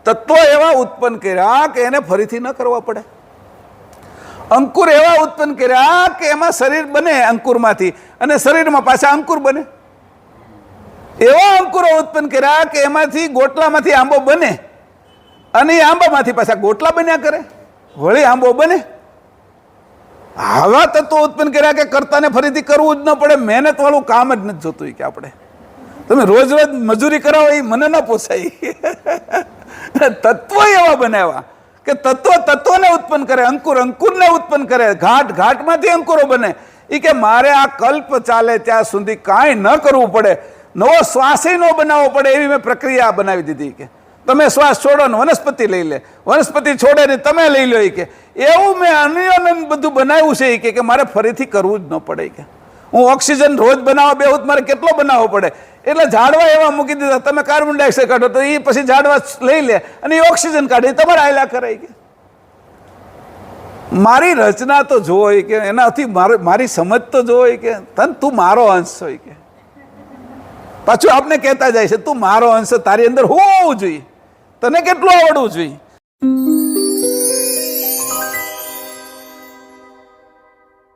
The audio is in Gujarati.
તત્વો એવા ઉત્પન્ન કર્યા કે એને ફરીથી ન કરવા પડે. અંકુર એવા ઉત્પન્ન કર્યા કે એમાં શરીર બને અંકુરમાંથી અને શરીરમાં પાછા અંકુર બને. એવા અંકુરો ઉત્પન્ન કર્યા કે એમાંથી ગોટલામાંથી આંબો બને અને એ આંબામાંથી પાછા ગોટલા બન્યા કરે, વળી આંબો બને. આવા તત્વો ઉત્પન્ન કર્યા કે કરતાને ફરીથી કરવું જ ન પડે. મહેનત વાળું કામ જ નથી જોતું કે આપણે તમે રોજ રોજ મજૂરી કરાવો એ મને ન પોસાય. તત્વો એવા બનાવ્યા કે તત્વને ઉત્પન્ન કરે, અંકુરને ઉત્પન્ન કરે, ઘાટમાંથી અંકુરો બને. એ કે મારે આ કલ્પ ચાલે ત્યાં સુધી કાંઈ ન કરવું પડે, નવો શ્વાસ ન બનાવવો પડે, એવી મેં પ્રક્રિયા બનાવી દીધી. કે તમે શ્વાસ છોડો ને વનસ્પતિ લઈ લે, વનસ્પતિ છોડે ને તમે લઈ લો. કે એવું મેં અન્યોને બધું બનાવ્યું છે કે મારે ફરીથી કરવું જ ન પડે. કે હું ઓક્સિજન રોજ બનાવવા બેહું મારે કેટલો બનાવવો પડે, એટલે ઝાડવા એવા મૂકી દીધા. તમે કાર્બન ડાયોક્સાઇડ કાઢો તો એ પછી ઝાડવા લઈ લે અને એ ઓક્સિજન કાઢે, તમારે આયલા કરાય. કે મારી રચના તો જોવો કે એનાથી મારી સમજ તો જોવો કે તું મારો અંશ હોય. કે પાછું આપને કહેતા જાય છે તું મારો અંશ, તારી અંદર હોવું જોઈએ, તને કેટલું આવડવું જોઈએ.